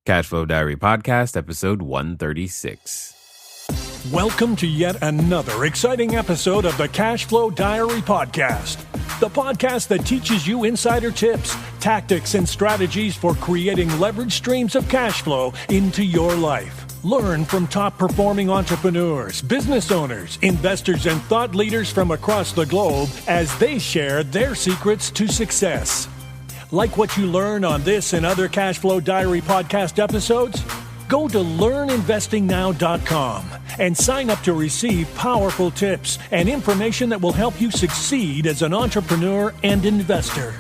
CashFlow Diary Podcast, episode 136. Welcome to yet another exciting episode of the CashFlow Diary Podcast, the podcast that teaches you insider tips, tactics, and strategies for creating leverage streams of cash flow into your life. Learn from top-performing entrepreneurs, business owners, investors, and thought leaders from across the globe as they share their secrets to success. Like what you learn on this and other CashFlow Diary podcast episodes? Go to learninvestingnow.com and sign up to receive powerful tips and information that will help you succeed as an entrepreneur and investor.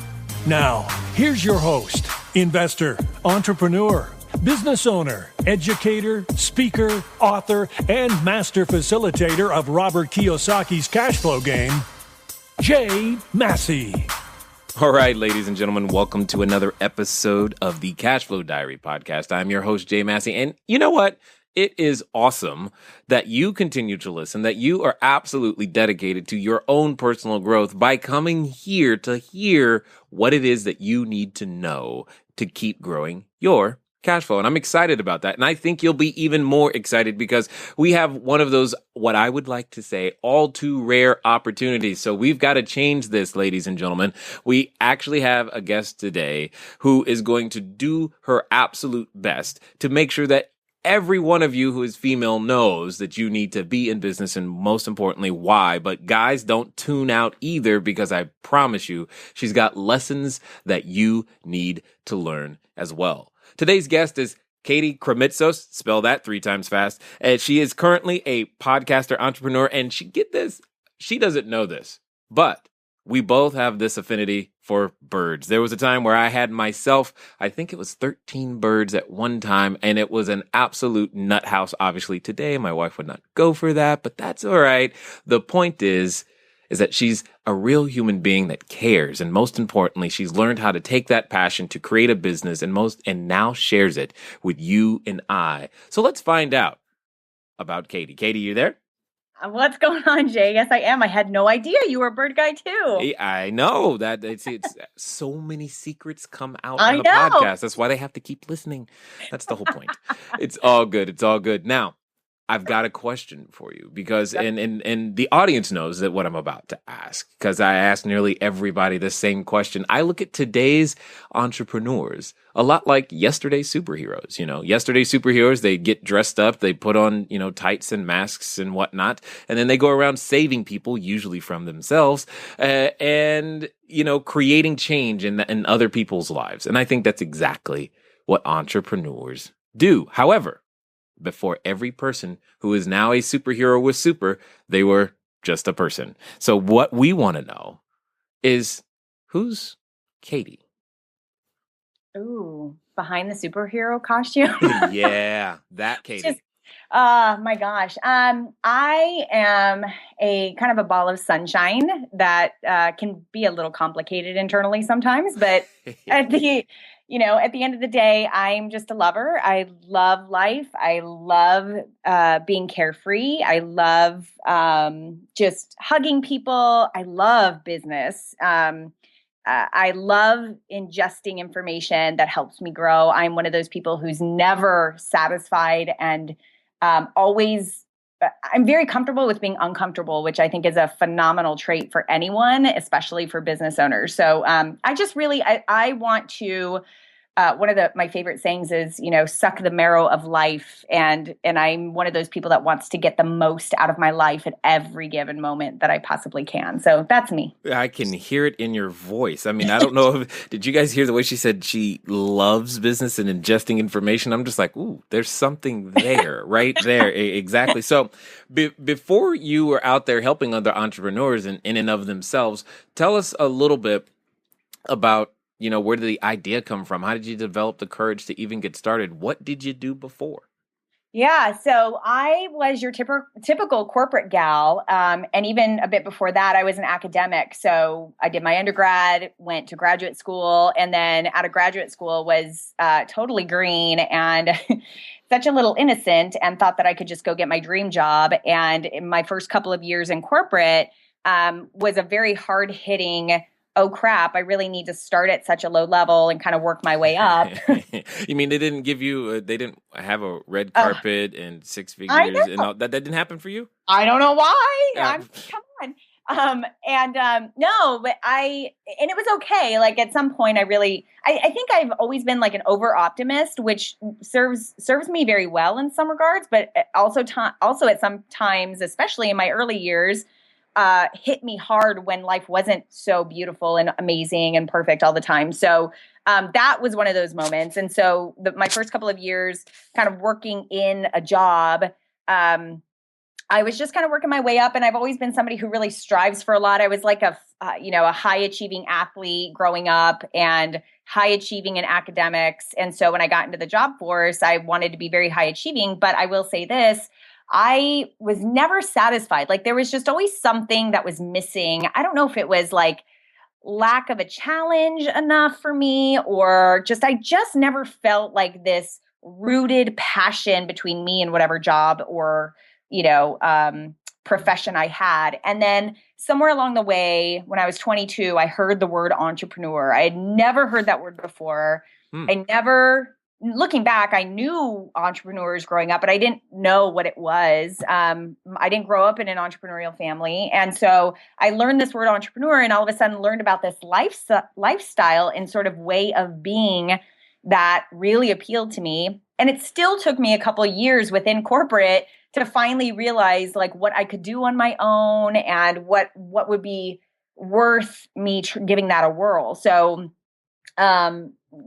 Now, here's your host, investor, entrepreneur, business owner, educator, speaker, author, and master facilitator of Robert Kiyosaki's cash flow game, Jay Massey. All right, ladies and gentlemen, welcome to another episode of the CashFlow Diary Podcast. I'm your host, Jay Massey, and you know what? It is awesome that you continue to listen, that you are absolutely dedicated to your own personal growth by coming here to hear what it is that you need to know to keep growing your cash flow. And I'm excited about that. And I think you'll be even more excited because we have one of those, what I would like to say, all too rare opportunities. So we've got to change this, ladies and gentlemen. We actually have a guest today who is going to do her absolute best to make sure that every one of you who is female knows that you need to be in business and most importantly, why. But guys, don't tune out either because I promise you, she's got lessons that you need to learn as well. Today's guest is Katie Krimitsos, spell that 3 times fast. She is currently a podcaster, entrepreneur, and she doesn't know this, but we both have this affinity for birds. There was a time where I had myself, I think it was 13 birds at one time, and it was an absolute nut house. Obviously, today my wife would not go for that, but that's all right. The point is that she's a real human being that cares. And most importantly, she's learned how to take that passion to create a business and now shares it with you and I. So let's find out about Katie. Katie, you there? What's going on, Jay? Yes, I am. I had no idea you were a bird guy too. I know that it's so many secrets come out on the podcast. That's why they have to keep listening. That's the whole point. It's all good. It's all good. Now, I've got a question for you because, and the audience knows that what I'm about to ask, because I ask nearly everybody the same question. I look at today's entrepreneurs a lot like yesterday's superheroes. You know, yesterday's superheroes, they get dressed up, they put on, tights and masks and whatnot, and then they go around saving people, usually from themselves, and, creating change in other people's lives. And I think that's exactly what entrepreneurs do. However, before every person who is now a superhero was super, they were just a person. So what we want to know is, who's Katie? Ooh, behind the superhero costume? Yeah, that Katie. My gosh. I am a kind of a ball of sunshine that can be a little complicated internally sometimes, but at the end of the day, I'm just a lover. I love life. I love being carefree. I love just hugging people. I love business. I love ingesting information that helps me grow. I'm one of those people who's never satisfied and always, I'm very comfortable with being uncomfortable, which I think is a phenomenal trait for anyone, especially for business owners. So I want to, one of my favorite sayings is, suck the marrow of life. And I'm one of those people that wants to get the most out of my life at every given moment that I possibly can. So that's me. I can hear it in your voice. I mean, I don't know did you guys hear the way she said she loves business and ingesting information? I'm just like, ooh, there's something there, right there. Exactly. So before you were out there helping other entrepreneurs in and of themselves, tell us a little bit about, where did the idea come from? How did you develop the courage to even get started? What did you do before? Yeah, so I was your typical corporate gal, and even a bit before that, I was an academic. So I did my undergrad, went to graduate school, and then out of graduate school was totally green and such a little innocent, and thought that I could just go get my dream job. And in my first couple of years in corporate was a very hard-hitting oh crap, I really need to start at such a low level and kind of work my way up. You mean they didn't give you, they didn't have a red Uh, carpet and six I figures and know. all that? That didn't happen for you? I don't know why. Uh, Come on. No, but and it was okay. Like at some point I think I've always been like an over optimist, which serves me very well in some regards, but also at some times, especially in my early years, hit me hard when life wasn't so beautiful and amazing and perfect all the time. So that was one of those moments. And so my first couple of years kind of working in a job, I was just kind of working my way up, and I've always been somebody who really strives for a lot. I was like a high achieving athlete growing up and high achieving in academics. And so when I got into the job force, I wanted to be very high achieving, but I will say this, I was never satisfied. Like there was just always something that was missing. I don't know if it was like lack of a challenge enough for me, or I just never felt like this rooted passion between me and whatever job or profession I had. And then somewhere along the way, when I was 22, I heard the word entrepreneur. I had never heard that word before. Looking back, I knew entrepreneurs growing up, but I didn't know what it was. I didn't grow up in an entrepreneurial family. And so I learned this word entrepreneur and all of a sudden learned about this lifestyle and sort of way of being that really appealed to me. And it still took me a couple of years within corporate to finally realize like what I could do on my own and what would be worth me giving that a whirl. So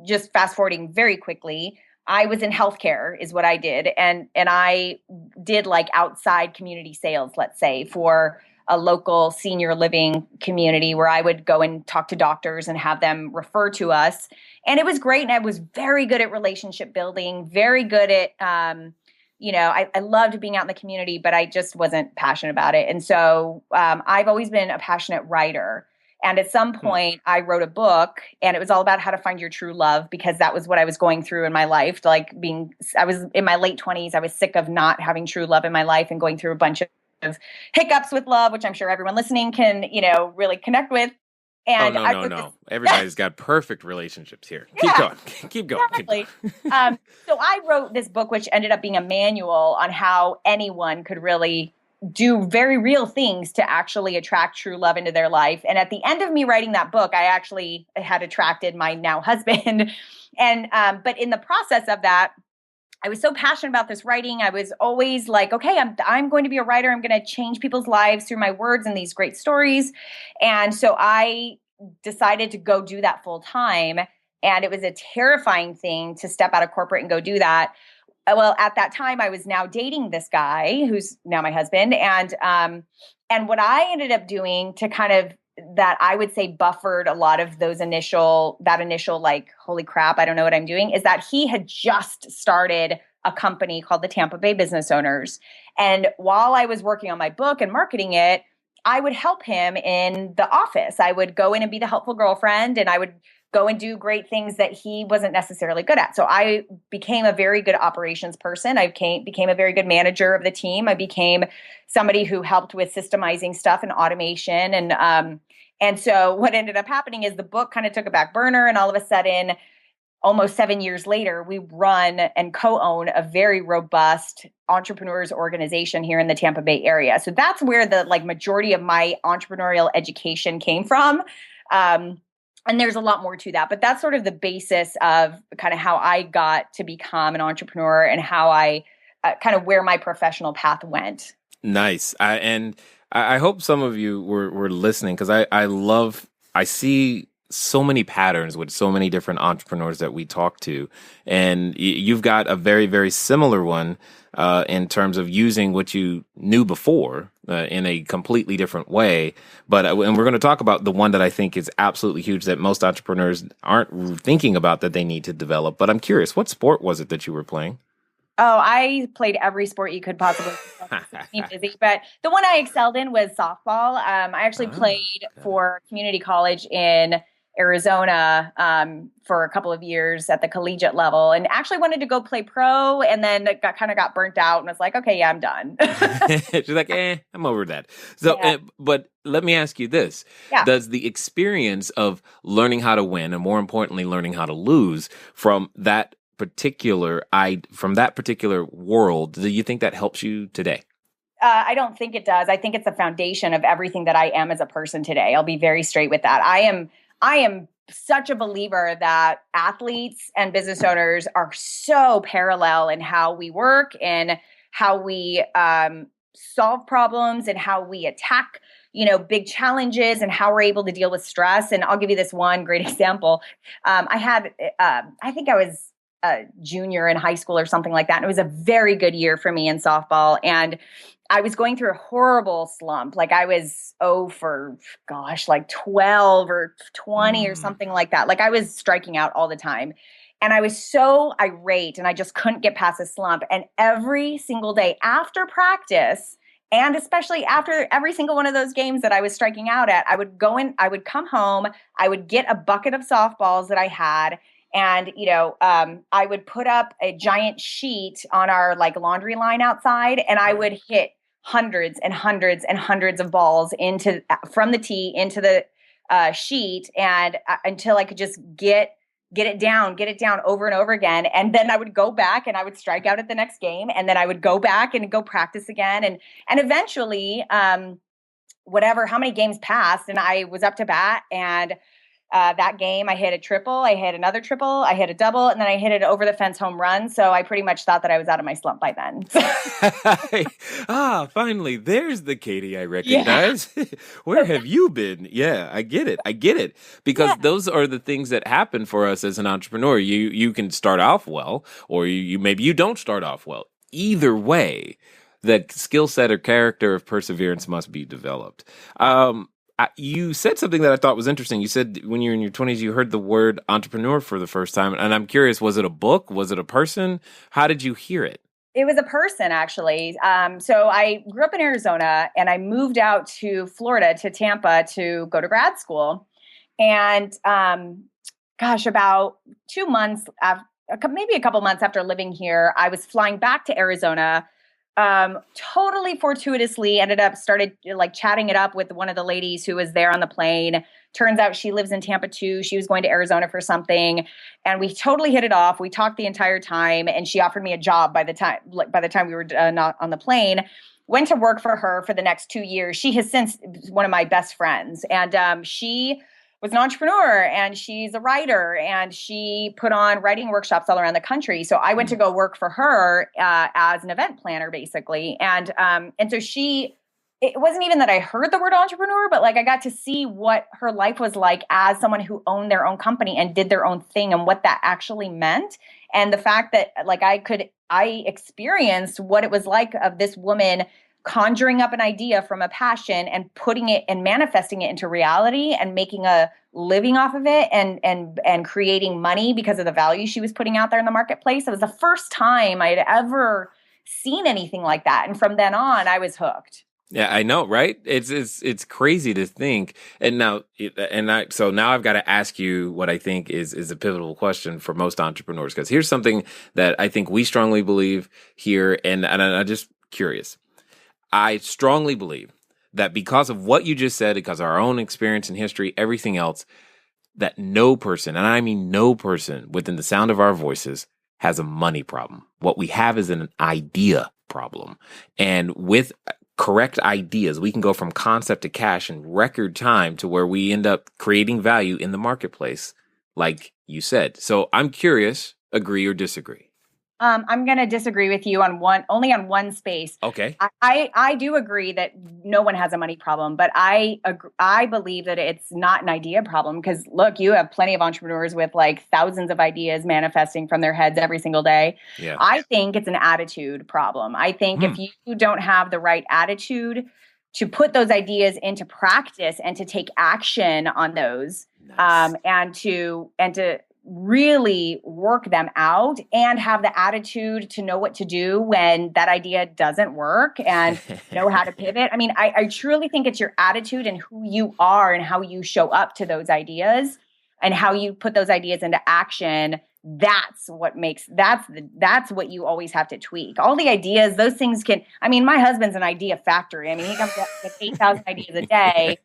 just fast forwarding very quickly, I was in healthcare is what I did. And I did like outside community sales, let's say, for a local senior living community where I would go and talk to doctors and have them refer to us. And it was great. And I was very good at relationship building, very good at, I loved being out in the community, but I just wasn't passionate about it. And so I've always been a passionate writer. And at some point I wrote a book and it was all about how to find your true love, because that was what I was going through in my life. I was in my late 20s. I was sick of not having true love in my life and going through a bunch of hiccups with love, which I'm sure everyone listening can, really connect with. And no. Everybody's got perfect relationships here. Yeah, Keep going. Exactly. So I wrote this book, which ended up being a manual on how anyone could really do very real things to actually attract true love into their life. And at the end of me writing that book, I actually had attracted my now husband. And but in the process of that, I was so passionate about this writing. I was always like, okay, I'm going to be a writer. I'm going to change people's lives through my words and these great stories. And so I decided to go do that full time. And it was a terrifying thing to step out of corporate and go do that. Well, at that time, I was now dating this guy who's now my husband. And what I ended up doing to kind of that I would say buffered a lot of that initial like, holy crap, I don't know what I'm doing, is that he had just started a company called the Tampa Bay Business Owners. And while I was working on my book and marketing it, I would help him in the office. I would go in and be the helpful girlfriend, and I would go and do great things that he wasn't necessarily good at. So I became a very good operations person. I became a very good manager of the team. I became somebody who helped with systemizing stuff and automation. And so what ended up happening is the book kind of took a back burner, and all of a sudden, almost 7 years later, we run and co-own a very robust entrepreneurs organization here in the Tampa Bay area. So that's where the majority of my entrepreneurial education came from. And there's a lot more to that, but that's sort of the basis of kind of how I got to become an entrepreneur and how I kind of where my professional path went. Nice. I hope some of you were listening, because I see so many patterns with so many different entrepreneurs that we talk to. And you've got a very, very similar one in terms of using what you knew before in a completely different way. But and we're going to talk about the one that I think is absolutely huge that most entrepreneurs aren't thinking about that they need to develop. But I'm curious, what sport was it that you were playing? Oh, I played every sport you could possibly keep busy, but the one I excelled in was softball. I actually played for community college in Arizona for a couple of years at the collegiate level, and actually wanted to go play pro, and then got burnt out and was like, okay, yeah, I'm done. She's like, I'm over that. So, Yeah. but let me ask you this. Yeah. Does the experience of learning how to win and more importantly, learning how to lose from that particular world, do you think that helps you today? I don't think it does. I think it's the foundation of everything that I am as a person today. I'll be very straight with that. I am such a believer that athletes and business owners are so parallel in how we work and how we solve problems and how we attack, big challenges and how we're able to deal with stress. And I'll give you this one great example. I think I was a junior in high school or something like that. And it was a very good year for me in softball. And I was going through a horrible slump. Like I was, for 12 or 20 or something like that. Like I was striking out all the time. And I was so irate and I just couldn't get past the slump. And every single day after practice, and especially after every single one of those games that I was striking out at, I would come home, I would get a bucket of softballs that I had. And, I would put up a giant sheet on our laundry line outside, and I would hit hundreds and hundreds and hundreds of balls from the tee into the sheet, and until I could just get it down over and over again. And then I would go back and I would strike out at the next game, and then I would go back and go practice again. And eventually, how many games passed, and I was up to bat, and that game, I hit a triple, I hit another triple, I hit a double, and then I hit it over the fence home run. So I pretty much thought that I was out of my slump by then. Finally, there's the Katie I recognize. Yeah. Where have you been? Yeah, I get it. Because those are the things that happen for us as an entrepreneur. You can start off well, or maybe you don't start off well. Either way, the skill set or character of perseverance must be developed. You said something that I thought was interesting. You said when you were in your 20s, you heard the word entrepreneur for the first time. And I'm curious, was it a book? Was it a person? How did you hear it? It was a person, actually. So I grew up in Arizona, and I moved out to Florida, to Tampa, to go to grad school. And about 2 months, maybe a couple months after living here, I was flying back to Arizona. Totally fortuitously started chatting it up with one of the ladies who was there on the plane. Turns out she lives in Tampa too. She was going to Arizona for something, and we totally hit it off. We talked the entire time, and she offered me a job by the time we were not on the plane. Went to work for her for the next 2 years. She has since one of my best friends, and she was an entrepreneur, and she's a writer, and she put on writing workshops all around the country. So I went to go work for her as an event planner, basically. And so it wasn't even that I heard the word entrepreneur, but I got to see what her life was like as someone who owned their own company and did their own thing, and what that actually meant. And the fact that I experienced what it was like of this woman conjuring up an idea from a passion and putting it and manifesting it into reality and making a living off of it and creating money because of the value she was putting out there in the marketplace. It was the first time I'd ever seen anything like that. And from then on, I was hooked. Yeah, I know, right? It's crazy to think. So now I've got to ask you what I think is a pivotal question for most entrepreneurs, because here's something that I think we strongly believe here, and I'm just curious. I strongly believe that because of what you just said, because of our own experience and history, everything else, that no person, and I mean no person within the sound of our voices, has a money problem. What we have is an idea problem. And with correct ideas, we can go from concept to cash in record time to where we end up creating value in the marketplace, like you said. So I'm curious, agree or disagree? I'm going to disagree with you only on one space. Okay. I do agree that no one has a money problem, but I believe that it's not an idea problem, because look, you have plenty of entrepreneurs with thousands of ideas manifesting from their heads every single day. Yeah. I think it's an attitude problem. I think if you don't have the right attitude to put those ideas into practice and to take action on those, nice. and to really work them out and have the attitude to know what to do when that idea doesn't work and know how to pivot. I mean, I truly think it's your attitude and who you are and how you show up to those ideas and how you put those ideas into action, that's what you always have to tweak. All the ideas, those things my husband's an idea factory. I mean, he comes up with 8,000 ideas a day,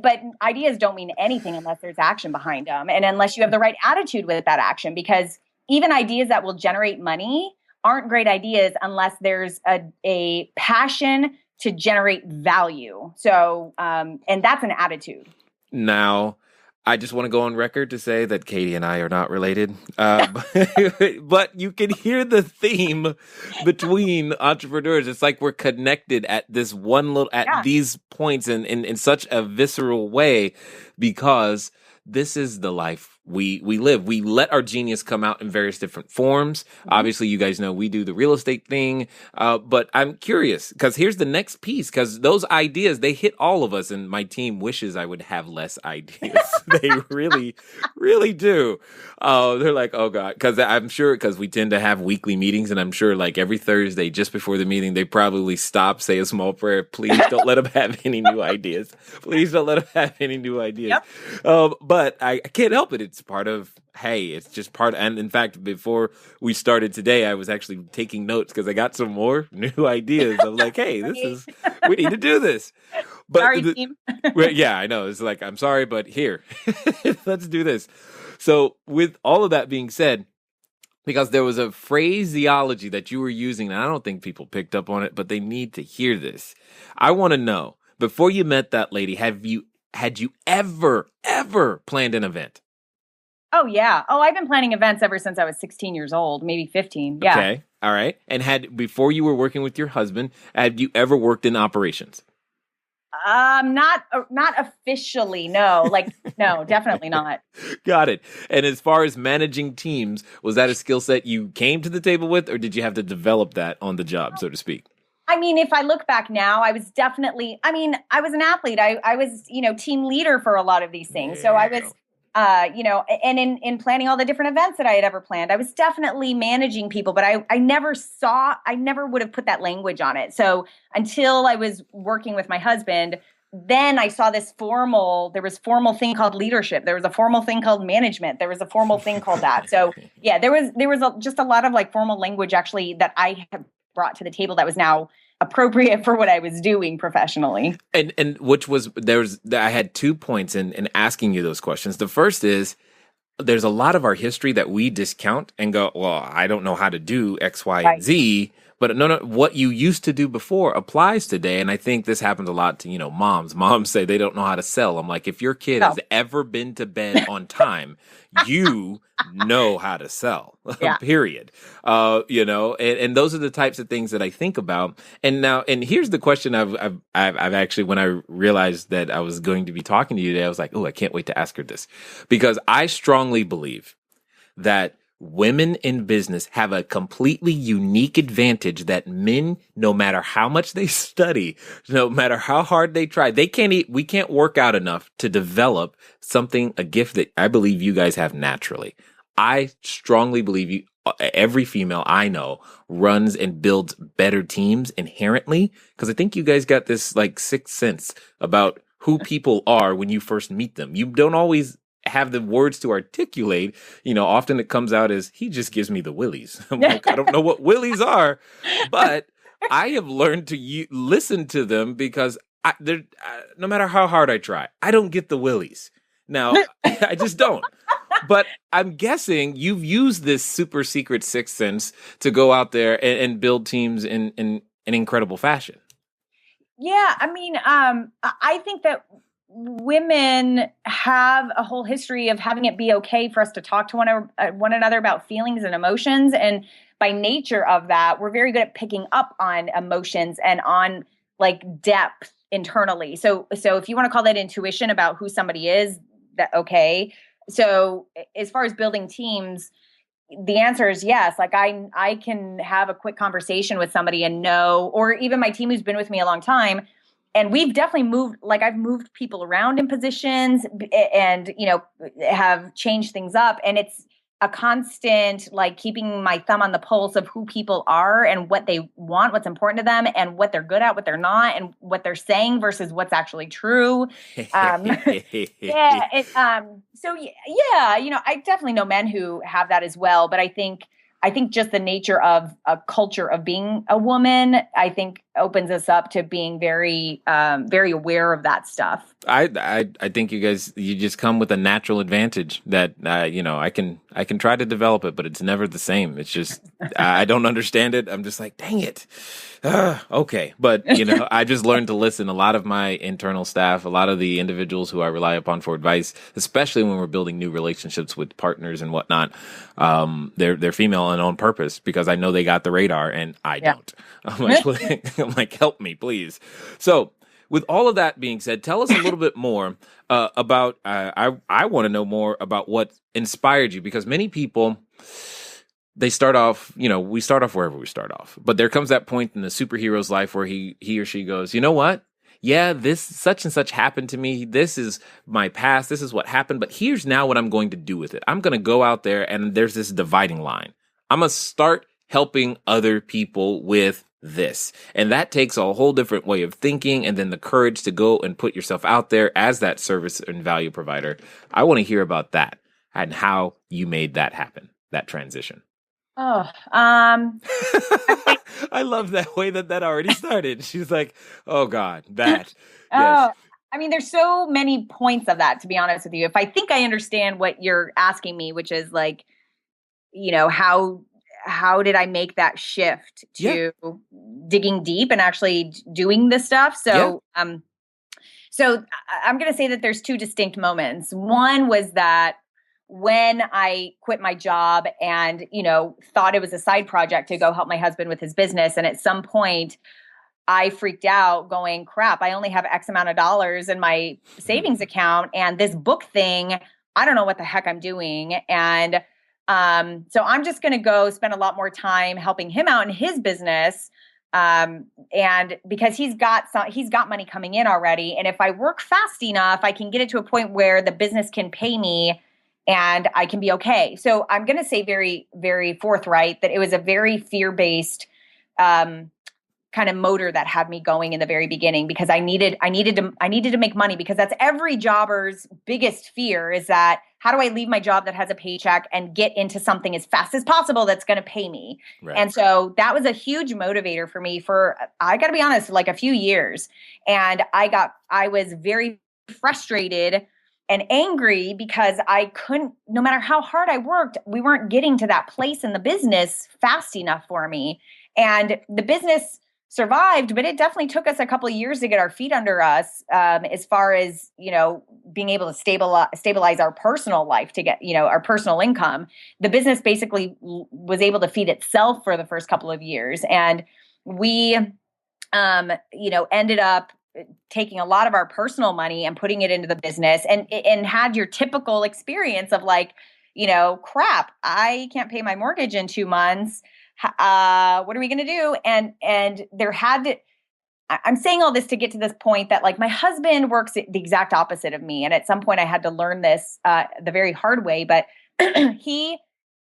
but ideas don't mean anything unless there's action behind them. And unless you have the right attitude with that action, because even ideas that will generate money aren't great ideas unless there's a passion to generate value. So, and that's an attitude. Now, I just want to go on record to say that Katie and I are not related, but you can hear the theme between entrepreneurs. It's like we're connected at this these points in such a visceral way, because this is the life we live. We let our genius come out in various different forms. Obviously, you guys know we do the real estate thing, but I'm curious, because here's the next piece, because those ideas, they hit all of us, and my team wishes I would have less ideas. They really, really do. They're like, oh God, because I'm sure, because we tend to have weekly meetings, and I'm sure like every Thursday, just before the meeting, they probably stop, say a small prayer. Please don't let them have any new ideas. Please don't let them have any new ideas. Yep. But I can't help it. It's part of, it's just part. And in fact, before we started today, I was actually taking notes because I got some more new ideas. I'm like, hey, we need to do this. But sorry, team. Yeah, I know. It's like, I'm sorry, but here, let's do this. So with all of that being said, because there was a phraseology that you were using, and I don't think people picked up on it, but they need to hear this. I want to know, before you met that lady, had you ever planned an event? Oh, yeah. Oh, I've been planning events ever since I was 16 years old, maybe 15. Yeah. Okay. All right. And before you were working with your husband, had you ever worked in operations? Not officially. No, no, definitely not. Got it. And as far as managing teams, was that a skill set you came to the table with, or did you have to develop that on the job, so to speak? I mean, if I look back now, I was definitely, I was an athlete. I was, team leader for a lot of these things. So I was, and in planning all the different events that I had ever planned, I was definitely managing people, but I never would have put that language on it. So until I was working with my husband, then I saw there was formal thing called leadership. There was a formal thing called management. There was a formal thing called that. So yeah, there was just a lot of like formal language actually that I have brought to the table that was now appropriate for what I was doing professionally. And I had 2 points in asking you those questions. The first is, there's a lot of our history that we discount and go, well, I don't know how to do X, Y, and Z. But no, what you used to do before applies today. And I think this happens a lot to, moms. Moms say they don't know how to sell. I'm like, if your kid has ever been to bed on time, you know how to sell, period. And those are the types of things that I think about. And here's the question I've actually, when I realized that I was going to be talking to you today, I was like, oh, I can't wait to ask her this, because I strongly believe that women in business have a completely unique advantage that men, no matter how much they study, no matter how hard they try, we can't work out enough to develop a gift that I believe you guys have naturally. I strongly believe every female I know runs and builds better teams inherently, because I think you guys got this like sixth sense about who people are when you first meet them. You don't always have the words to articulate. Often it comes out as, he just gives me the willies. I'm like, I don't know what willies are, but I have learned to listen to them, because no matter how hard I try, I don't get the willies. Now, I just don't. But I'm guessing you've used this super secret sixth sense to go out there and build teams in an incredible fashion. Yeah, I think that women have a whole history of having it be okay for us to talk to one another about feelings and emotions. And by nature of that, we're very good at picking up on emotions and on like depth internally. So if you want to call that intuition about who somebody is, that okay. So as far as building teams, the answer is yes. Like I can have a quick conversation with somebody and know, or even my team who's been with me a long time, and we've definitely moved, like I've moved people around in positions and, have changed things up. And a constant, like keeping my thumb on the pulse of who people are and what they want, what's important to them, and what they're good at, what they're not, and what they're saying versus what's actually true. Yeah. Yeah, I definitely know men who have that as well, but I think just the nature of a culture of being a woman, I think opens us up to being very, very aware of that stuff. I think you just come with a natural advantage that, I can try to develop it, but it's never the same. It's just, I don't understand it. I'm just like, dang it. Okay. But, I just learned to listen. A lot of my internal staff, a lot of the individuals who I rely upon for advice, especially when we're building new relationships with partners and whatnot, they're female and on purpose because I know they got the radar and I don't. I'm like, help me, please. So, with all of that being said, tell us a little bit more about, I want to know more about what inspired you, because many people, they start off, we start off wherever we start off, but there comes that point in the superhero's life where he or she goes, you know what? Yeah, this such and such happened to me. This is my past. This is what happened, but here's now what I'm going to do with it. I'm going to go out there and there's this dividing line. I'm going to start helping other people with this. And that takes a whole different way of thinking, and then the courage to go and put yourself out there as that service and value provider. I want to hear about that and how you made that happen, that transition. Oh, I love that way that already started. She's like, oh God, that. Yes. I mean, there's so many points of that, to be honest with you. If I think I understand what you're asking me, which is like, how did I make that shift to digging deep and actually doing this stuff? So, so I'm going to say that there's two distinct moments. One was that when I quit my job and, thought it was a side project to go help my husband with his business. And at some point I freaked out going, crap, I only have X amount of dollars in my savings account. And this book thing, I don't know what the heck I'm doing. And so I'm just going to go spend a lot more time helping him out in his business. And because he's got money coming in already. And if I work fast enough, I can get it to a point where the business can pay me and I can be okay. So I'm going to say very, very forthright that it was a very fear-based, kind of motor that had me going in the very beginning, because I needed to make money, because that's every jobber's biggest fear, is that how do I leave my job that has a paycheck and get into something as fast as possible that's going to pay me? Right. And so that was a huge motivator for me for, I got to be honest, like a few years. And I was very frustrated and angry because I couldn't, no matter how hard I worked, we weren't getting to that place in the business fast enough for me. And the business survived, but it definitely took us a couple of years to get our feet under us, as far as, being able to stabilize our personal life, to get, our personal income. The business basically was able to feed itself for the first couple of years. And we, ended up taking a lot of our personal money and putting it into the business, and had your typical experience of like, crap, I can't pay my mortgage in 2 months. What are we going to do? And there had to, I'm saying all this to get to this point that like my husband works the exact opposite of me. And at some point I had to learn this, the very hard way, but he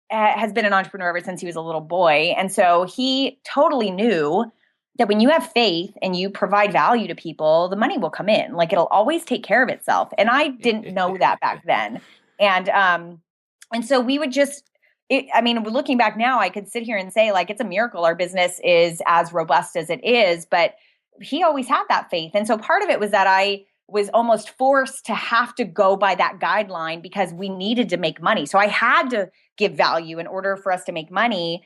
has been an entrepreneur ever since he was a little boy. And so he totally knew that when you have faith and you provide value to people, the money will come in. Like it'll always take care of itself. And I didn't know that back then. And so we would just, looking back now, I could sit here and say like, it's a miracle our business is as robust as it is, but he always had that faith. And so part of it was that I was almost forced to have to go by that guideline because we needed to make money. So I had to give value in order for us to make money.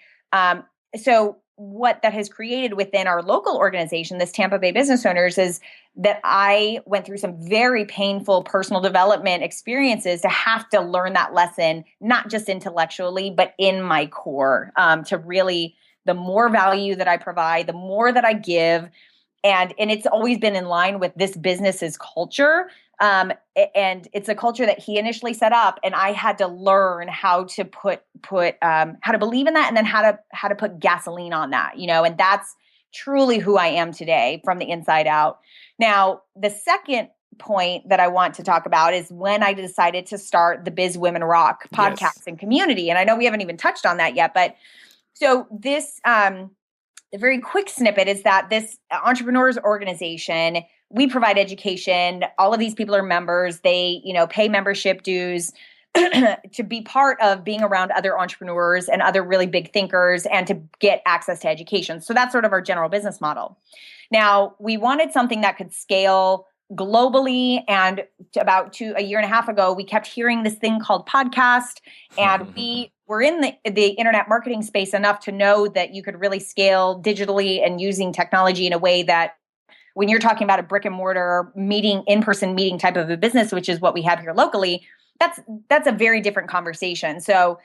So what that has created within our local organization, this Tampa Bay Business Owners, is that I went through some very painful personal development experiences to have to learn that lesson, not just intellectually, but in my core, to really, the more value that I provide, the more that I give. And it's always been in line with this business's culture. And it's a culture that he initially set up, and I had to learn how to put how to believe in that, and then how to put gasoline on that, and that's truly who I am today from the inside out. Now, the second point that I want to talk about is when I decided to start the Biz Women Rock podcast and community. And I know we haven't even touched on that yet, but so this, the very quick snippet is that this entrepreneurs organization, we provide education. All of these people are members. They, pay membership dues to be part of being around other entrepreneurs and other really big thinkers and to get access to education. So that's sort of our general business model. Now, we wanted something that could scale globally, and about a year and a half ago, we kept hearing this thing called podcast, and we were in the internet marketing space enough to know that you could really scale digitally and using technology in a way that when you're talking about a brick and mortar meeting, in-person meeting type of a business, which is what we have here locally, that's a very different conversation. So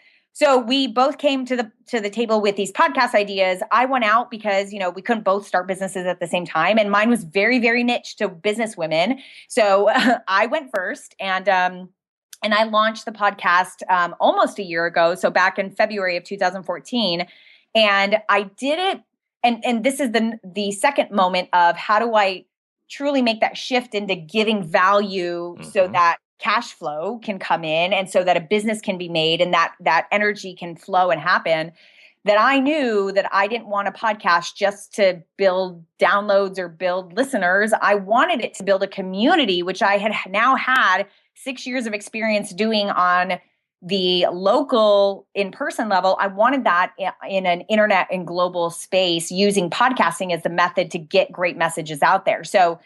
we both came to the table with these podcast ideas. I went out because, we couldn't both start businesses at the same time. And mine was very, very niche to business women. So I went first and I launched the podcast almost a year ago. So back in February of 2014. And I did it. And this is the second moment of how do I truly make that shift into giving value so that cash flow can come in and so that a business can be made and that energy can flow and happen, that I knew that I didn't want a podcast just to build downloads or build listeners. I wanted it to build a community, which I had now had 6 years of experience doing on the local in-person level. I wanted that in an internet and global space using podcasting as the method to get great messages out there. So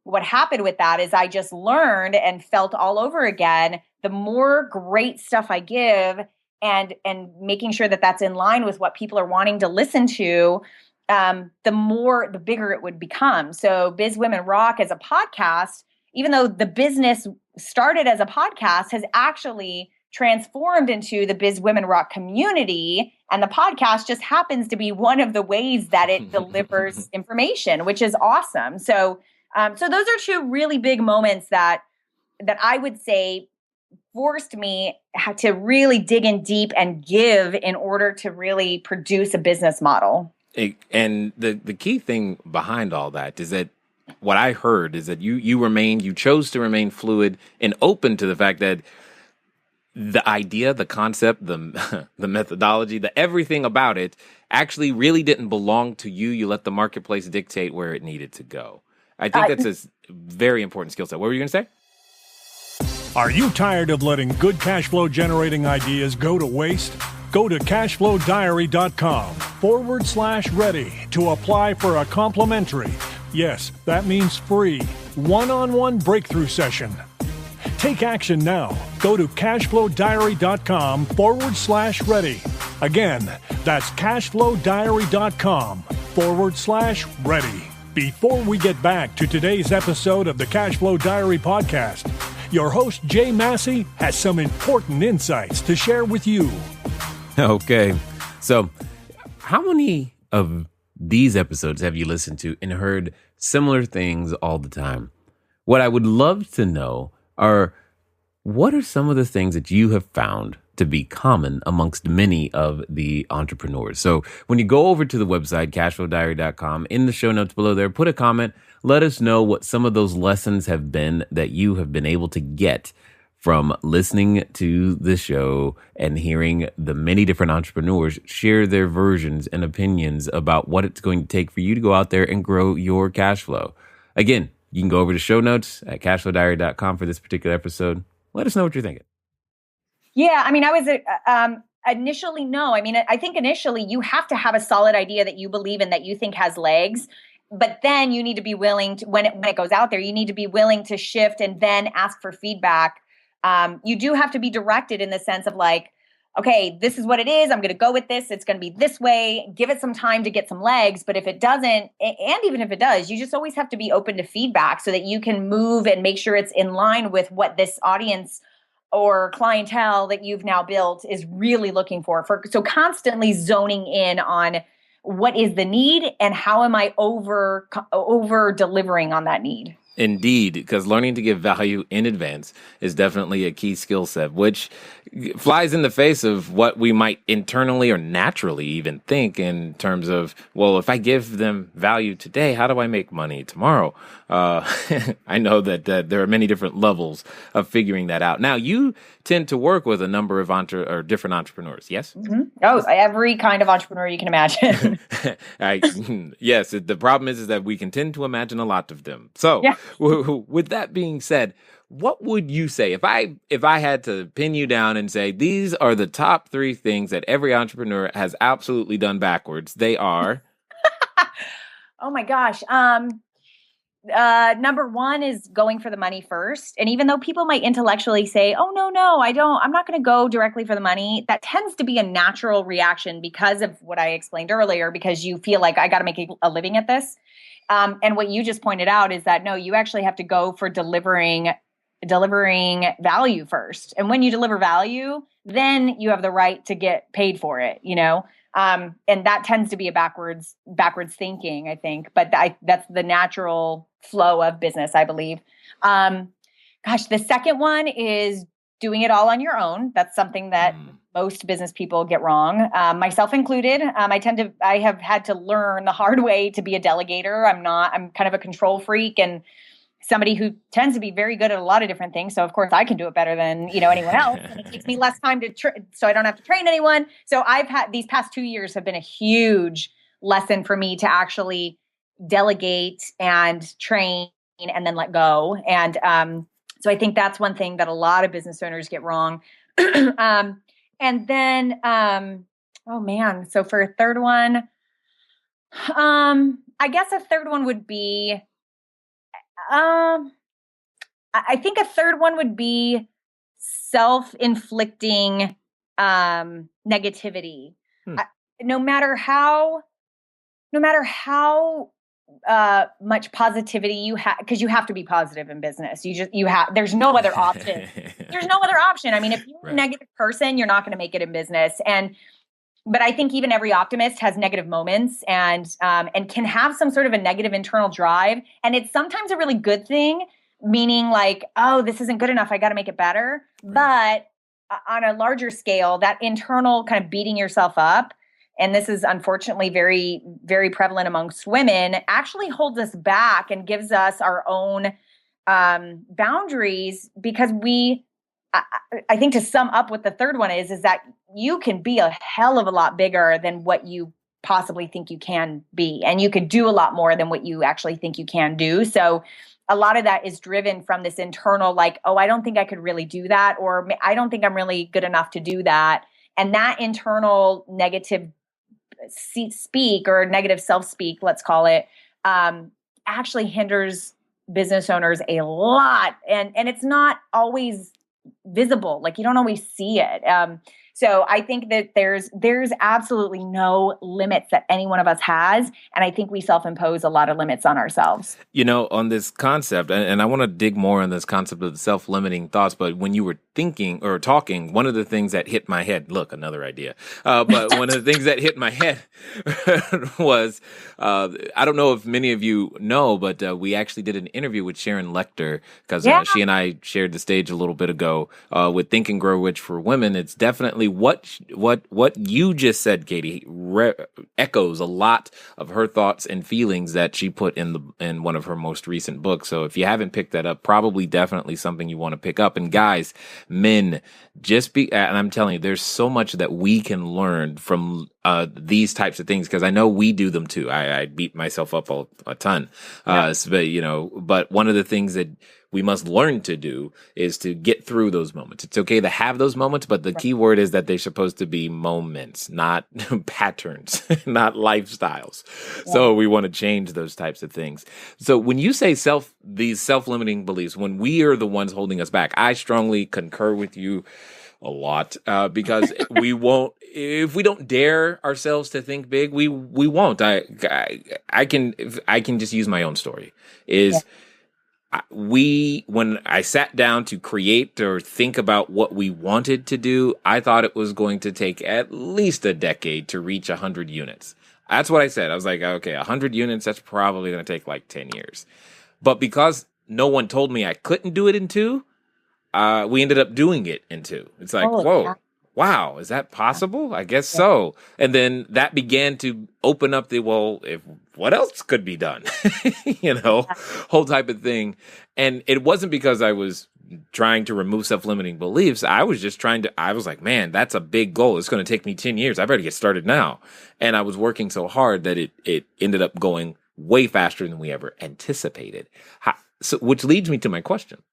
what happened with that is I just learned and felt all over again, the more great stuff I give and making sure that that's in line with what people are wanting to listen to, the bigger it would become. So Biz Women Rock as a podcast, even though the business started as a podcast, has actually transformed into the Biz Women Rock community. And the podcast just happens to be one of the ways that it delivers information, which is awesome. So those are two really big moments that I would say forced me to really dig in deep and give in order to really produce a business model. And the key thing behind all that is that what I heard is that you chose to remain fluid and open to the fact that the idea, the concept, the methodology, the everything about it actually really didn't belong to you. You let the marketplace dictate where it needed to go. I think that's a very important skill set. What were you going to say? Are you tired of letting good cash flow generating ideas go to waste? Go to CashFlowDiary.com/ready to apply for a complimentary, yes, that means free, one-on-one breakthrough session. Take action now. Go to CashFlowDiary.com/ready. Again, that's CashFlowDiary.com/ready. Before we get back to today's episode of the CashFlow Diary podcast, your host, Jay Massey, has some important insights to share with you. Okay. So, how many of these episodes have you listened to and heard similar things all the time? What I would love to know are, what are some of the things that you have found to be common amongst many of the entrepreneurs? So when you go over to the website, CashFlowDiary.com, in the show notes below there, put a comment. Let us know what some of those lessons have been that you have been able to get from listening to the show and hearing the many different entrepreneurs share their versions and opinions about what it's going to take for you to go out there and grow your cash flow. Again, you can go over to show notes at CashFlowDiary.com for this particular episode. Let us know what you're thinking. Yeah, I mean, I was initially no. I mean, I think initially you have to have a solid idea that you believe in, that you think has legs. But then you need to be willing to, when it goes out there, you need to be willing to shift and then ask for feedback. You do have to be directed in the sense of like, okay, this is what it is. I'm going to go with this. It's going to be this way. Give it some time to get some legs. But if it doesn't, and even if it does, you just always have to be open to feedback so that you can move and make sure it's in line with what this audience or clientele that you've now built is really looking for. So constantly zoning in on what is the need and how am I over delivering on that need. Indeed, because learning to give value in advance is definitely a key skill set, which flies in the face of what we might internally or naturally even think in terms of, well, if I give them value today, how do I make money tomorrow? I know that there are many different levels of figuring that out. Now, you tend to work with a number of different entrepreneurs, yes? Mm-hmm. Oh, every kind of entrepreneur you can imagine. Yes, the problem is that we can tend to imagine a lot of them. So, Yeah. with that being said, what would you say if I had to pin you down and say these are the top 3 things that every entrepreneur has absolutely done backwards? They are. Oh my gosh. Number 1 is going for the money first. And even though people might intellectually say, oh, no, I'm not going to go directly for the money. That tends to be a natural reaction because of what I explained earlier, because you feel like I got to make a living at this. And what you just pointed out is that, no, you actually have to go for delivering value first. And when you deliver value, then you have the right to get paid for it, and that tends to be a backwards thinking, I think, but that's the natural flow of business, I believe. The second one is doing it all on your own. That's something that most business people get wrong, myself included. I have had to learn the hard way to be a delegator. I'm kind of a control freak and somebody who tends to be very good at a lot of different things. So of course I can do it better than, anyone else. And it takes me less time so I don't have to train anyone. So these past 2 years have been a huge lesson for me to actually delegate and train and then let go. And so I think that's one thing that a lot of business owners get wrong. And then, so for a third one, I guess a third one would be, I think a third one would be self-inflicting negativity. No matter how much positivity you have, because you have to be positive in business. There's no other option. There's no other option. I mean, if you're a negative person, you're not going to make it in business. But I think even every optimist has negative moments and can have some sort of a negative internal drive. And it's sometimes a really good thing, meaning like, oh, this isn't good enough. I got to make it better. Right. But on a larger scale, that internal kind of beating yourself up, and this is unfortunately very, very prevalent amongst women, actually holds us back and gives us our own boundaries, because I think to sum up what the third one is that you can be a hell of a lot bigger than what you possibly think you can be. And you could do a lot more than what you actually think you can do. So a lot of that is driven from this internal, like, oh, I don't think I could really do that. Or I don't think I'm really good enough to do that. And that internal negative speak or negative self-speak, let's call it, actually hinders business owners a lot. And it's not always visible. Like you don't always see it. So I think that there's absolutely no limits that any one of us has. And I think we self-impose a lot of limits on ourselves. On this concept, and I want to dig more on this concept of the self-limiting thoughts, but when you were thinking or talking, one of the things that hit my head, look, another idea, but one of the things that hit my head was, I don't know if many of you know, but we actually did an interview with Sharon Lecter, because she and I shared the stage a little bit ago with Think and Grow Rich for Women. It's definitely what you just said, Katie, echoes a lot of her thoughts and feelings that she put in one of her most recent books. So if you haven't picked that up, probably definitely something you want to pick up. And guys, men, and I'm telling you, there's so much that we can learn from these types of things, because I know we do them too. I beat myself up a ton. But one of the things that we must learn to do is to get through those moments. It's okay to have those moments, but the key word is that they're supposed to be moments, not patterns, not lifestyles. Yeah. So we want to change those types of things. So when you say these self-limiting beliefs, when we are the ones holding us back, I strongly concur with you a lot, because we won't, if we don't dare ourselves to think big, we won't. I can just use my own story when I sat down to create or think about what we wanted to do, I thought it was going to take at least a decade to reach 100 units. That's what I said. I was like, okay, 100 units, that's probably going to take like 10 years. But because no one told me I couldn't do it in two, we ended up doing it in two. It's like, whoa. Yeah. Wow, is that possible? I guess so. And then that began to open up what else could be done? Whole type of thing. And it wasn't because I was trying to remove self-limiting beliefs. I was just I was like, man, that's a big goal. It's going to take me 10 years. I better get started now. And I was working so hard that it ended up going way faster than we ever anticipated. Which leads me to my question.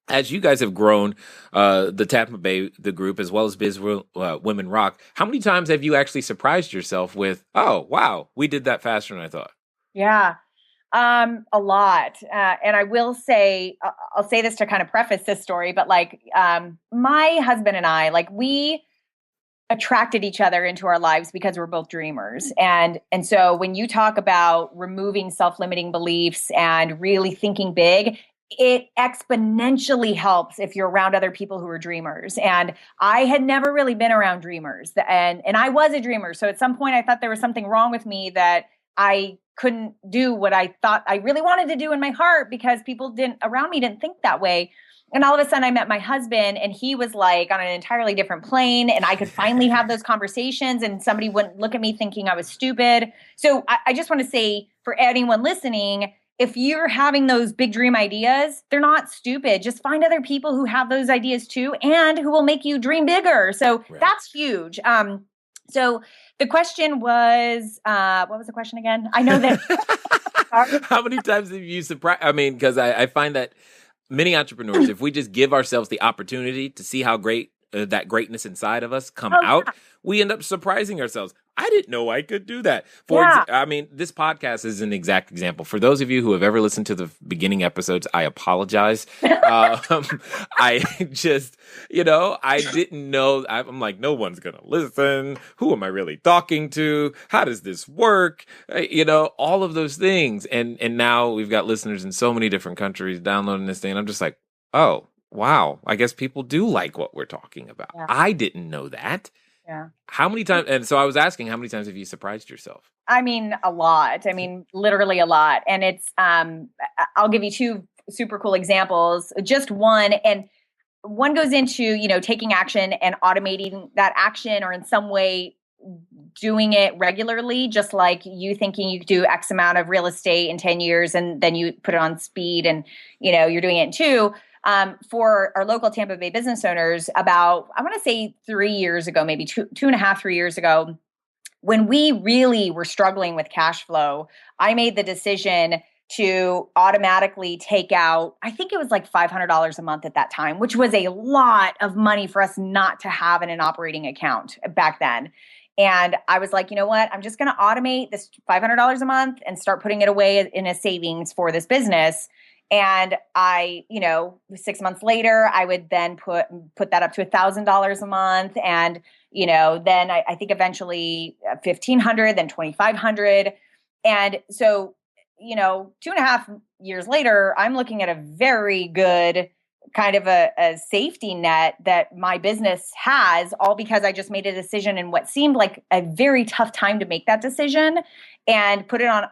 As you guys have grown, the Tampa Bay, the group, as well as Women Rock, how many times have you actually surprised yourself with, oh, wow, we did that faster than I thought? Yeah, a lot. And I will say, I'll say this to kind of preface this story, but my husband and I, we attracted each other into our lives because we're both dreamers. And so when you talk about removing self-limiting beliefs and really thinking big, it exponentially helps if you're around other people who are dreamers. And I had never really been around dreamers, and I was a dreamer. So at some point I thought there was something wrong with me, that I couldn't do what I thought I really wanted to do in my heart because people around me didn't think that way. And all of a sudden I met my husband, and he was on an entirely different plane, and I could finally have those conversations, and somebody wouldn't look at me thinking I was stupid. So I just want to say, for anyone listening, if you're having those big dream ideas, they're not stupid. Just find other people who have those ideas too, and who will make you dream bigger. So That's huge. So the question was, what was the question again? I know that. How many times have you surprised? I mean, because I find that many entrepreneurs, if we just give ourselves the opportunity to see how great that greatness inside of us come out, we end up surprising ourselves. I didn't know I could do that. This podcast is an exact example. For those of you who have ever listened to the beginning episodes, I apologize. I just, I didn't know. I'm like, no one's going to listen. Who am I really talking to? How does this work? All of those things. And now we've got listeners in so many different countries downloading this thing. And I'm just like, oh, wow. I guess people do like what we're talking about. Yeah. I didn't know that. Yeah. How many times? And so I was asking, how many times have you surprised yourself? I mean, a lot. I mean, literally a lot. And it's, I'll give you two super cool examples. Just one, and one goes into, taking action and automating that action, or in some way doing it regularly, just like you thinking you could do X amount of real estate in 10 years, and then you put it on speed, and, you're doing it in two. For our local Tampa Bay business owners, about, I want to say 3 years ago, maybe 2.5, 3 years ago, when we really were struggling with cash flow, I made the decision to automatically take out, I think it was $500 a month at that time, which was a lot of money for us not to have in an operating account back then. And I was like, you know what? I'm just going to automate this $500 a month and start putting it away in a savings for this business. And I, 6 months later, I would then put that up to $1,000 a month. And, then I think eventually $1,500, then $2,500. And so, 2.5 years later, I'm looking at a very good kind of a safety net that my business has, all because I just made a decision in what seemed like a very tough time to make that decision, and put it on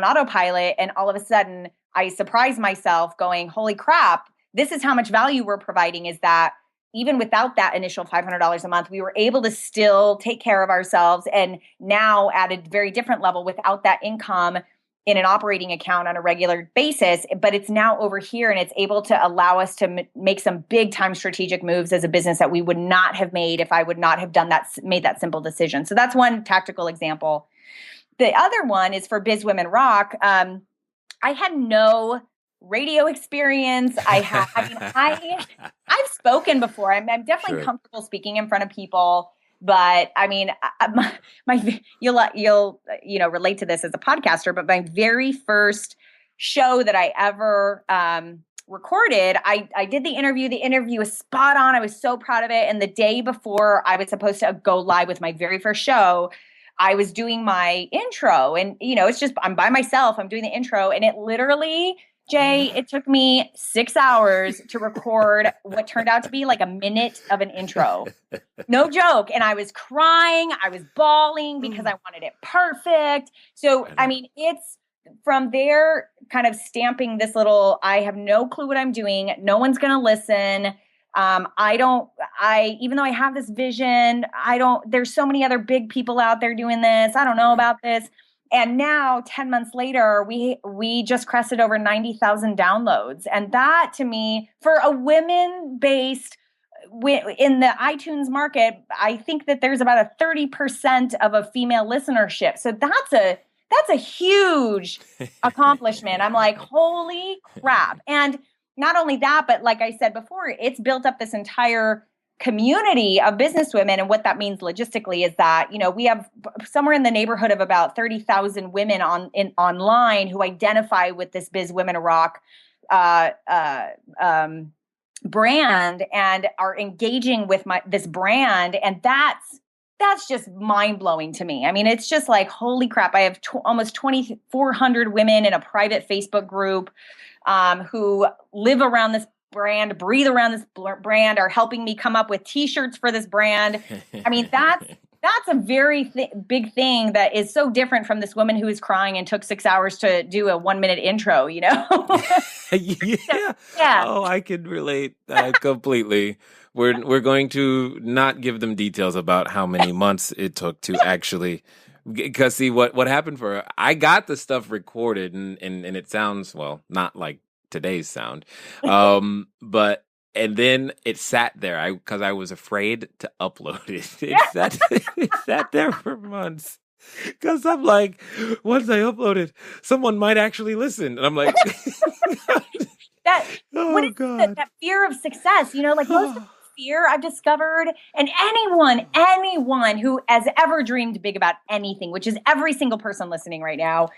autopilot. And all of a sudden I surprised myself going, holy crap, this is how much value we're providing, is that even without that initial $500 a month, we were able to still take care of ourselves. And now at a very different level without that income in an operating account on a regular basis, but it's now over here, and it's able to allow us to make some big time strategic moves as a business that we would not have made if I would not have made that simple decision. So that's one tactical example. The other one is for Biz Women Rock. I had no radio experience. I've spoken before. I'm definitely comfortable speaking in front of people, but I mean, you'll relate to this as a podcaster, but my very first show that I ever recorded, I did the interview. The interview was spot on. I was so proud of it. And the day before I was supposed to go live with my very first show, I was doing my intro, and, it's just, I'm by myself, I'm doing the intro, and it literally, Jay, it took me 6 hours to record what turned out to be a minute of an intro. No joke. And I was crying, I was bawling because I wanted it perfect. So, I mean, from there, kind of stamping this little, I have no clue what I'm doing. No one's going to listen. Even though I have this vision, there's so many other big people out there doing this. I don't know about this. And now 10 months later, we just crested over 90,000 downloads. And that to me, for a women-based in the iTunes market, I think that there's about a 30% of a female listenership. So that's a huge accomplishment. I'm like, holy crap. And not only that, but like I said before, it's built up this entire community of businesswomen. And what that means logistically is that, we have somewhere in the neighborhood of about 30,000 women online who identify with this Biz Women Rock brand and are engaging with this brand. And that's just mind blowing to me. I mean, it's just like, holy crap. I have almost 2,400 women in a private Facebook group who live around this brand, breathe around this brand, are helping me come up with t-shirts for this brand. I mean, that's a very big thing that is so different from this woman who is crying and took 6 hours to do a 1-minute intro, Yeah. Oh, I can relate completely. We're going to not give them details about how many months it took to actually, because see what happened for her. I got the stuff recorded and it sounds, well, not like today's sound. But and then it sat there because I was afraid to upload it. It sat there for months. Because I'm like, once I upload it, someone might actually listen. And I'm like, that fear of success, like most of the fear I've discovered, and anyone who has ever dreamed big about anything, which is every single person listening right now,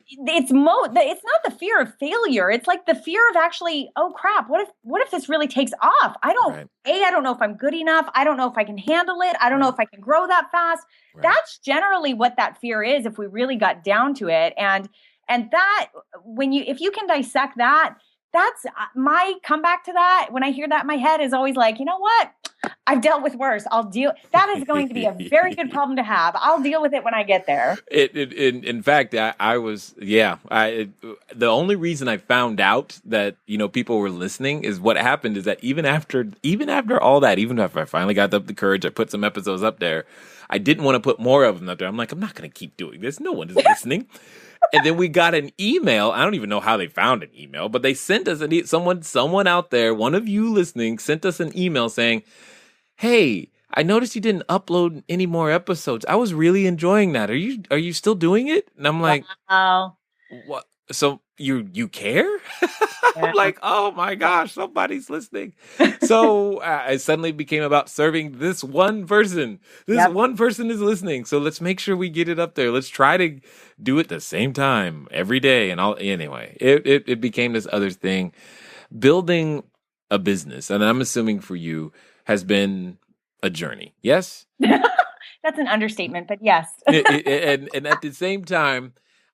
it's not the fear of failure. It's like the fear of actually, oh crap, what if this really takes off? I don't know if I'm good enough. I don't know if I can handle it. I don't know if I can grow that fast. Right. That's generally what that fear is if we really got down to it. And that if you can dissect that, that's my comeback to that. When I hear that in my head is always like, you know what? I've dealt with worse. That is going to be a very good problem to have. I'll deal with it when I get there. In fact, the only reason I found out that, people were listening is what happened is that even after all that, even after I finally got up the courage, I put some episodes up there. I didn't want to put more of them up there. I'm like, I'm not going to keep doing this. No one is listening. And then we got an email. I don't even know how they found an email, but they sent us someone out there, one of you listening, sent us an email saying, hey, I noticed you didn't upload any more episodes. I was really enjoying that. Are you still doing it? And I'm like, wow. What? So you care? I'm like, oh my gosh, somebody's listening. So it suddenly became about serving this one person. One person is listening. So let's make sure we get it up there. Let's try to do it the same time every day. And anyway, it became this other thing. Building a business, and I'm assuming for you, has been a journey. Yes? That's an understatement, but yes. and at the same time,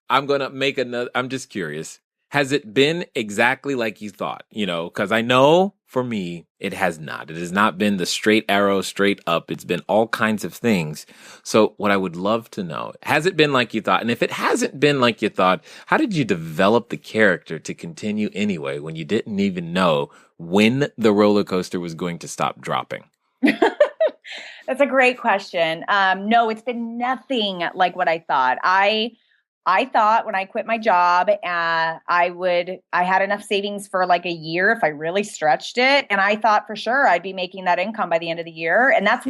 I'm going to make another. I'm just curious. Has it been exactly like you thought? Because I know for me, it has not. It has not been the straight arrow, straight up. It's been all kinds of things. So what I would love to know, has it been like you thought? And if it hasn't been like you thought, how did you develop the character to continue anyway when you didn't even know when the roller coaster was going to stop dropping? That's a great question. No, it's been nothing like what I thought. I thought when I quit my job, I had enough savings for like a year if I really stretched it. And I thought for sure I'd be making that income by the end of the year. And that's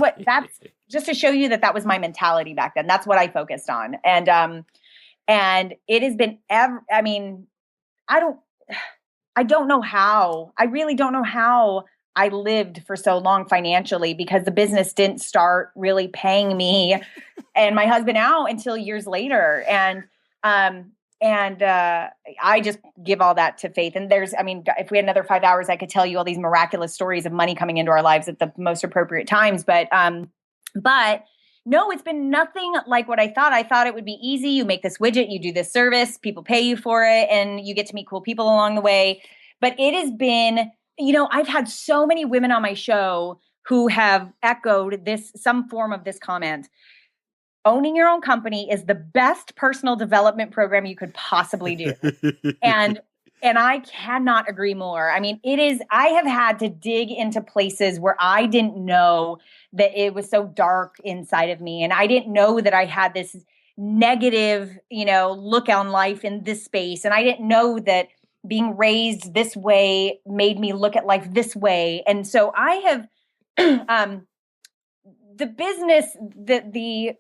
just to show you that was my mentality back then. That's what I focused on. And it has been, I don't know how. I really don't know how I lived for so long financially, because the business didn't start really paying me and my husband out until years later. And I just give all that to faith. And if we had another 5 hours, I could tell you all these miraculous stories of money coming into our lives at the most appropriate times. But no, it's been nothing like what I thought. I thought it would be easy. You make this widget, you do this service, people pay you for it, and you get to meet cool people along the way. But it has been, I've had so many women on my show who have echoed some form of this comment. owning your own company is the best personal development program you could possibly do. And I cannot agree more. I mean, I have had to dig into places where I didn't know that it was so dark inside of me. And I didn't know that I had this negative, look on life in this space. And I didn't know that being raised this way made me look at life this way. And so I have, the business, the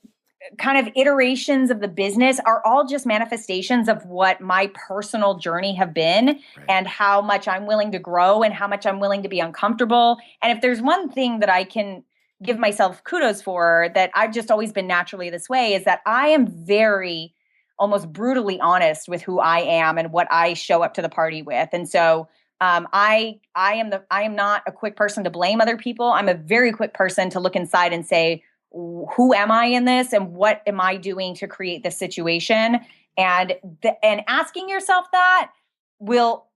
kind of iterations of the business are all just manifestations of what my personal journey have been, right, and how much I'm willing to grow and how much I'm willing to be uncomfortable. And if there's one thing that I can give myself kudos for, that I've just always been naturally this way, is that I am very almost brutally honest with who I am and what I show up to the party with. And so I am not a quick person to blame other people. I'm a very quick person to look inside and say, who am I in this, and what am I doing to create this situation? And asking yourself that will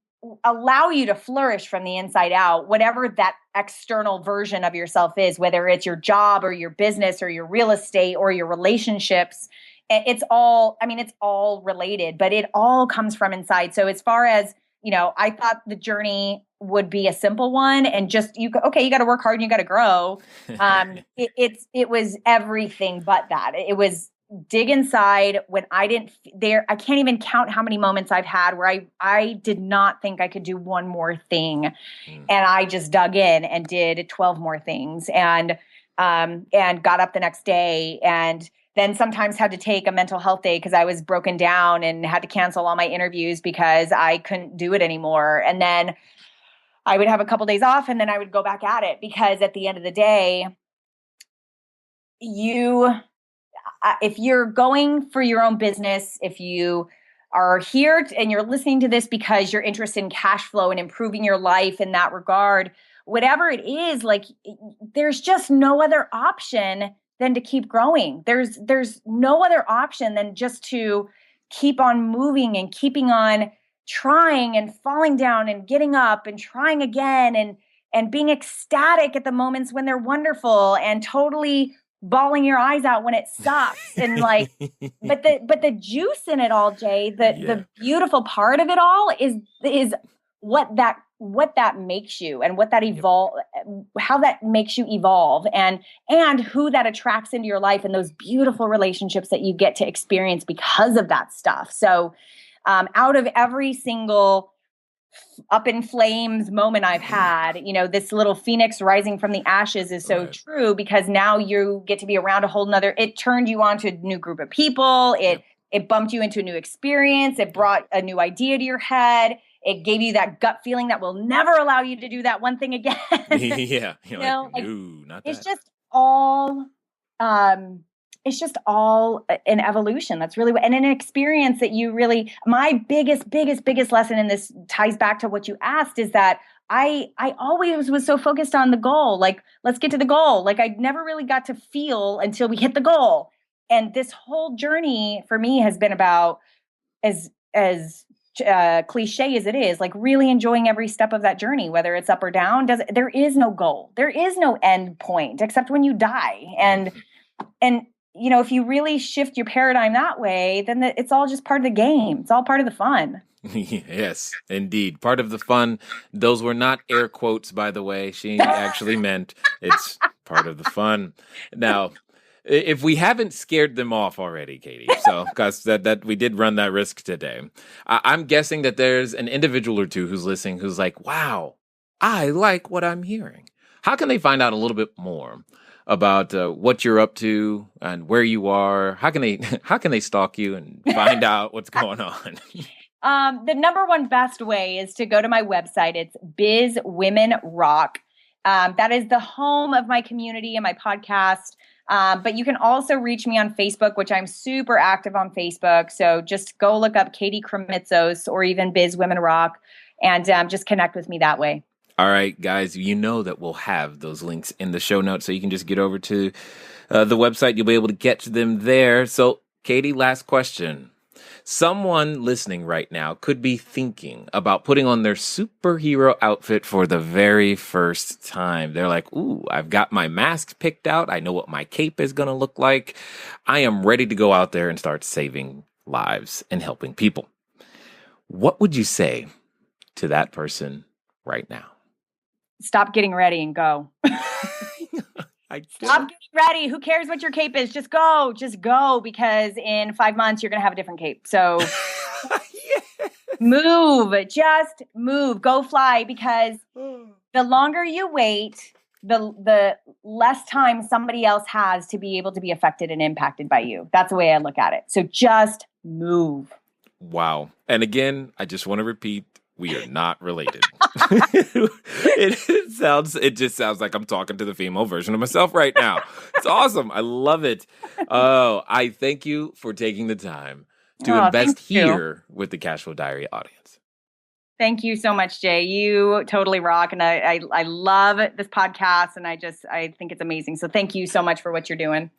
allow you to flourish from the inside out, whatever that external version of yourself is, whether it's your job or your business or your real estate or your relationships. It's all related, but it all comes from inside. So as far as, I thought the journey would be a simple one, and just, you got to work hard and you got to grow. It was everything but that. It was dig inside when I can't even count how many moments I've had where I did not think I could do one more thing. And I just dug in and did 12 more things and got up the next day, and then sometimes had to take a mental health day because I was broken down and had to cancel all my interviews because I couldn't do it anymore. And then I would have a couple days off, and then I would go back at it, because at the end of the day, if you're going for your own business, if you are here and you're listening to this because you're interested in cash flow and improving your life in that regard, whatever it is, like, there's just no other option than to keep growing. There's no other option than just to keep on moving and keeping on trying and falling down and getting up and trying again and being ecstatic at the moments when they're wonderful and totally bawling your eyes out when it sucks. And like, but the juice in it all, Jay, the beautiful part of it all is what that makes you, and what that how that makes you evolve, and who that attracts into your life, and those beautiful relationships that you get to experience because of that stuff. So out of every single up in flames moment I've had, this little phoenix rising from the ashes is so true, because now you get to be around a whole nother, it turned you on to a new group of people. It bumped you into a new experience. It brought a new idea to your head. It gave you that gut feeling that will never allow you to do that one thing again. Yeah. No, not that. It's just all an evolution. That's really and an experience that you really, my biggest lesson in this ties back to what you asked, is that I always was so focused on the goal. Like, let's get to the goal. Like, I never really got to feel until we hit the goal. And this whole journey for me has been about, as cliche as it is, like really enjoying every step of that journey, whether it's up or down. There is no goal. There is no end point except when you die. And if you really shift your paradigm that way, then it's all just part of the game. It's all part of the fun. Yes, indeed. Part of the fun. Those were not air quotes, by the way. She actually meant it's part of the fun. Now, if we haven't scared them off already, Katie, so because that we did run that risk today, I'm guessing that there's an individual or two who's listening who's like, wow, I like what I'm hearing. How can they find out a little bit more about what you're up to and where you are? How can they stalk you and find out what's going on? The number one best way is to go to my website. It's Biz Women Rock. That is the home of my community and my podcast. But you can also reach me on Facebook, which I'm super active on Facebook. So just go look up Katie Krimitsos or even Biz Women Rock, and just connect with me that way. All right, guys, that we'll have those links in the show notes, so you can just get over to the website. You'll be able to get to them there. So, Katie, last question. Someone listening right now could be thinking about putting on their superhero outfit for the very first time. They're like, ooh, I've got my mask picked out. I know what my cape is going to look like. I am ready to go out there and start saving lives and helping people. What would you say to that person right now? Stop getting ready and go. Stop getting ready. Who cares what your cape is? Just go, because in 5 months, you're going to have a different cape. So just move, go fly, because the longer you wait, the less time somebody else has to be able to be affected and impacted by you. That's the way I look at it. So just move. Wow. And again, I just want to repeat, we are not related. It just sounds like I'm talking to the female version of myself right now. It's awesome. I love it. Oh, I thank you for taking the time to invest here with the Cashflow Diary audience. Thank you so much, Jay. You totally rock. And I love this podcast, and I think it's amazing. So thank you so much for what you're doing.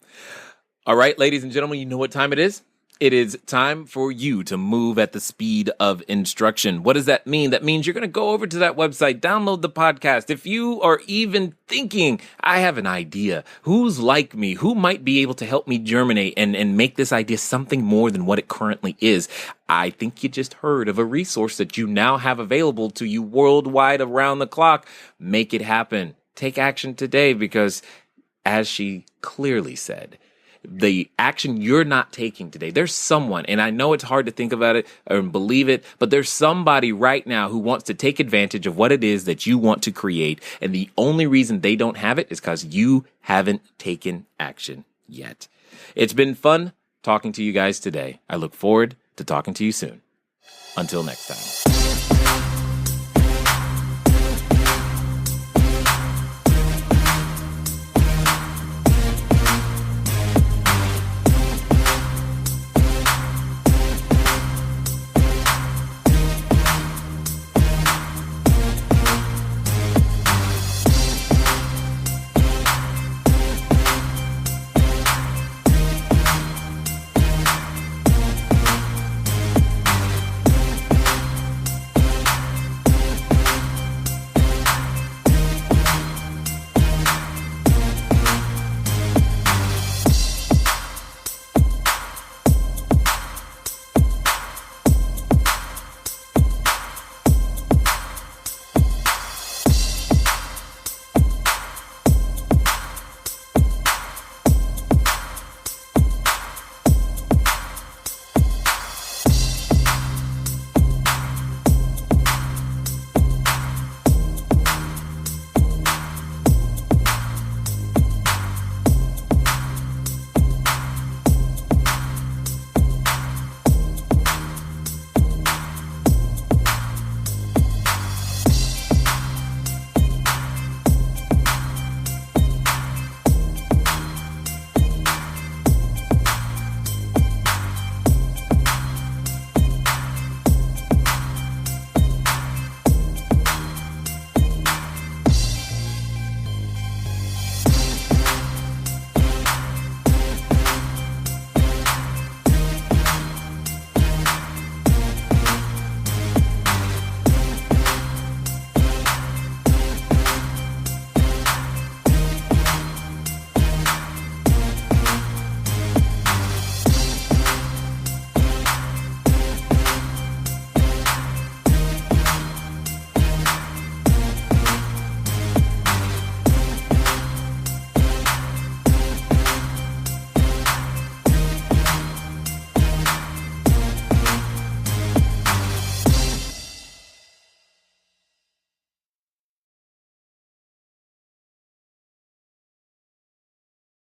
All right, ladies and gentlemen, you know what time it is? It is time for you to move at the speed of instruction. What does that mean? That means you're going to go over to that website, download the podcast. If you are even thinking, I have an idea, who's like me, who might be able to help me germinate and make this idea something more than what it currently is, I think you just heard of a resource that you now have available to you worldwide around the clock. Make it happen. Take action today, because as she clearly said, the action you're not taking today, there's someone, and I know it's hard to think about it or believe it, but there's somebody right now who wants to take advantage of what it is that you want to create. And the only reason they don't have it is because you haven't taken action yet. It's been fun talking to you guys today. I look forward to talking to you soon. Until next time.